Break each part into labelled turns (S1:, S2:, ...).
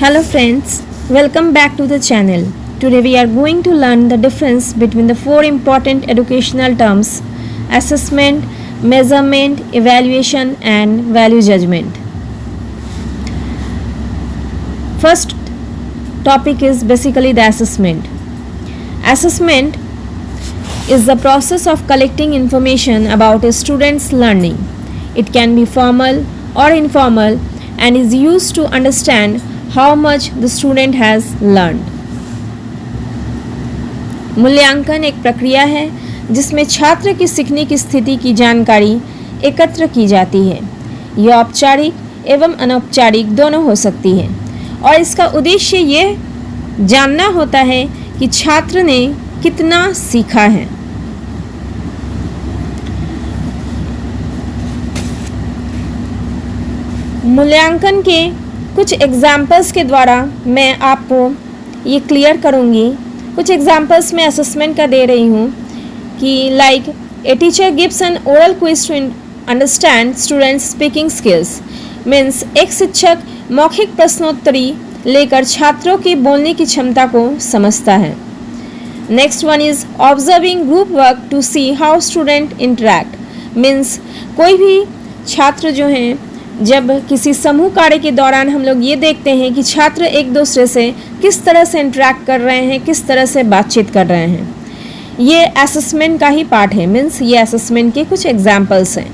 S1: Hello friends, welcome back to the channel. Today we are going to learn the difference between the four important educational terms: assessment, measurement, evaluation and value judgment. First topic is basically the assessment. Assessment is the process of collecting information about a student's learning. It can be formal or informal and is used to understand how much the student has learned. मूल्यांकन एक प्रक्रिया है जिसमें छात्र की सीखने की स्थिति की जानकारी एकत्र की जाती है। यह औपचारिक एवं अनौपचारिक दोनों हो सकती है और इसका उद्देश्य ये जानना होता है कि छात्र ने कितना सीखा है। मूल्यांकन के कुछ एग्जाम्पल्स के द्वारा मैं आपको ये क्लियर करूँगी। कुछ एग्जाम्पल्स मैं असेसमेंट का दे रही हूँ कि like a teacher gives an oral quiz to understand students speaking skills. Means एक शिक्षक मौखिक प्रश्नोत्तरी लेकर छात्रों की बोलने की क्षमता को समझता है। Next one is observing group work to see how student interact. Means कोई भी छात्र जो हैं, जब किसी समूह कार्य के दौरान हम लोग ये देखते हैं कि छात्र एक दूसरे से किस तरह से इंटरैक्ट कर रहे हैं, किस तरह से बातचीत कर रहे हैं, ये असेसमेंट का ही पार्ट है। मीन्स ये असेसमेंट के कुछ एग्जाम्पल्स हैं।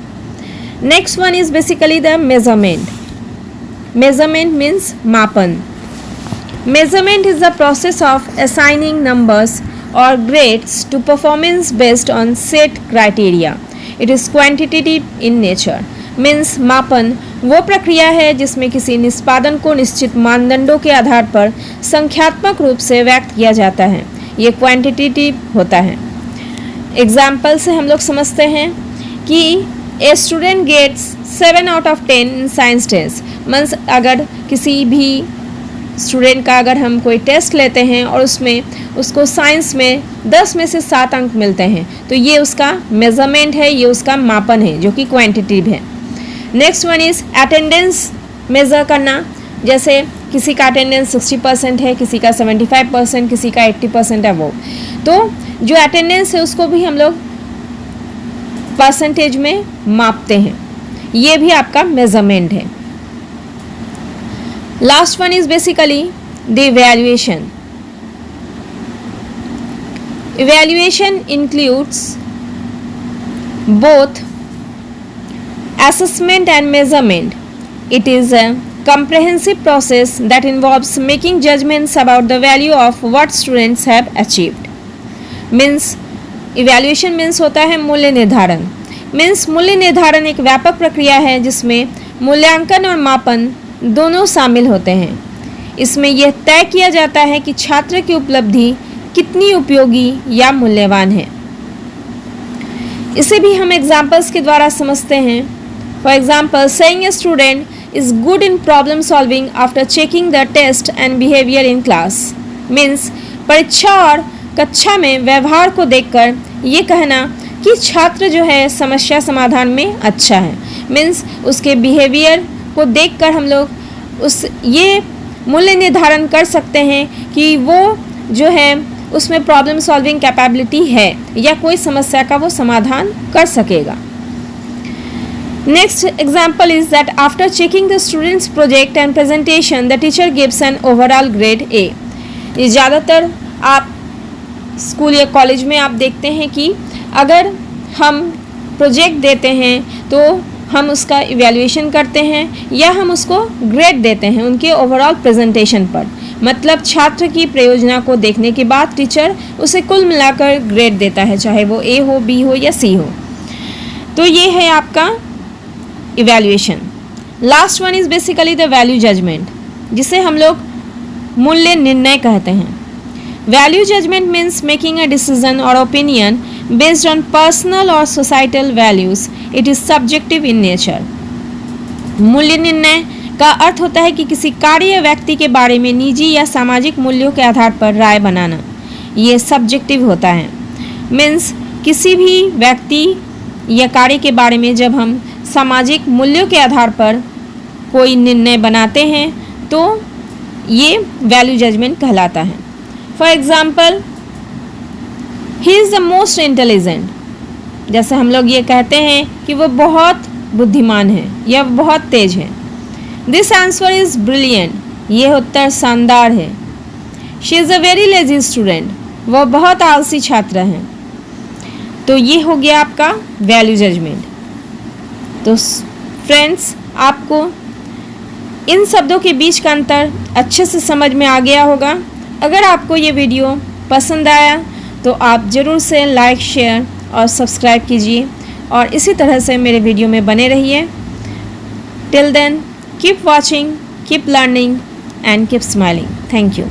S1: Next one is basically the measurement. Measurement means मापन। Measurement is the process of assigning numbers और grades to performance based on set criteria. It is quantitative in nature. Means मापन वो प्रक्रिया है जिसमें किसी निष्पादन को निश्चित मानदंडों के आधार पर संख्यात्मक रूप से व्यक्त किया जाता है। ये क्वांटिटेटिव होता है। एग्जाम्पल से हम लोग समझते हैं कि a student gets 7 out of 10 in science test. Means अगर किसी भी स्टूडेंट का अगर हम कोई टेस्ट लेते हैं और उसमें उसको साइंस में 10 में से 7 अंक मिलते हैं तो ये उसका मेजरमेंट है, ये उसका मापन है जो कि क्वांटिटेटिव है। Next one is attendance measure करना। जैसे किसी का अटेंडेंस 60% है, किसी का 75%, किसी का 80% है वो, तो जो अटेंडेंस है उसको भी हम लोग परसेंटेज में मापते हैं। ये भी आपका मेजरमेंट है। Last one is basically the evaluation. Evaluation includes both assessment and measurement. It is a comprehensive process that involves making judgments about the value of what students have achieved. Means evaluation means होता है मूल्य निर्धारण। Means मूल्य निर्धारण एक व्यापक प्रक्रिया है जिसमें मूल्यांकन और मापन दोनों शामिल होते हैं। इसमें यह तय किया जाता है कि छात्र की उपलब्धि कितनी उपयोगी या मूल्यवान है। इसे भी हम एग्जाम्पल्स के द्वारा समझते हैं। For example, saying a student is good in problem solving after checking the test and behaviour in class. Means परीक्षा और कक्षा में व्यवहार को देखकर ये कहना कि छात्र जो है समस्या समाधान में अच्छा है। मीन्स उसके बिहेवियर को देखकर हम लोग ये मूल्य निर्धारण कर सकते हैं कि वो जो है उसमें प्रॉब्लम सॉल्विंग कैपेबिलिटी है या कोई समस्या का वो समाधान कर सकेगा। Next example is that after checking the students project and presentation the teacher gives an overall grade A. ये ज़्यादातर आप स्कूल या कॉलेज में आप देखते हैं कि अगर हम प्रोजेक्ट देते हैं तो हम उसका इवैल्यूएशन करते हैं या हम उसको ग्रेड देते हैं उनके ओवरऑल प्रेजेंटेशन पर। मतलब छात्र की प्रयोजना को देखने के बाद टीचर उसे कुल मिलाकर ग्रेड देता है, चाहे वो ए हो, बी हो या सी हो। तो ये है आपका evaluation. Last one is basically the value judgement, जिसे हम लोग मूल्य निर्णय कहते हैं। Value judgement means making a decision और ओपिनियन बेस्ड ऑन पर्सनल और societal values. It is subjective in nature. मूल्य निर्णय का अर्थ होता है कि किसी कार्य या व्यक्ति के बारे में निजी या सामाजिक मूल्यों के आधार पर राय बनाना। ये सब्जेक्टिव होता है। मीन्स किसी भी व्यक्ति या कार्य के बारे में जब हम सामाजिक मूल्यों के आधार पर कोई निर्णय बनाते हैं तो ये वैल्यू जजमेंट कहलाता है। For example, he is the most intelligent, जैसे हम लोग ये कहते हैं कि वो बहुत बुद्धिमान है या बहुत तेज है। दिस आंसर इज़ ब्रिलियंट, ये उत्तर शानदार है। She is a very lazy student, वह बहुत आलसी छात्र हैं। तो ये हो गया आपका वैल्यू जजमेंट। तो फ्रेंड्स, आपको इन शब्दों के बीच का अंतर अच्छे से समझ में आ गया होगा। अगर आपको ये वीडियो पसंद आया तो आप ज़रूर से लाइक, शेयर और सब्सक्राइब कीजिए और इसी तरह से मेरे वीडियो में बने रहिए। Till then, keep watching, keep learning and keep smiling. Thank you.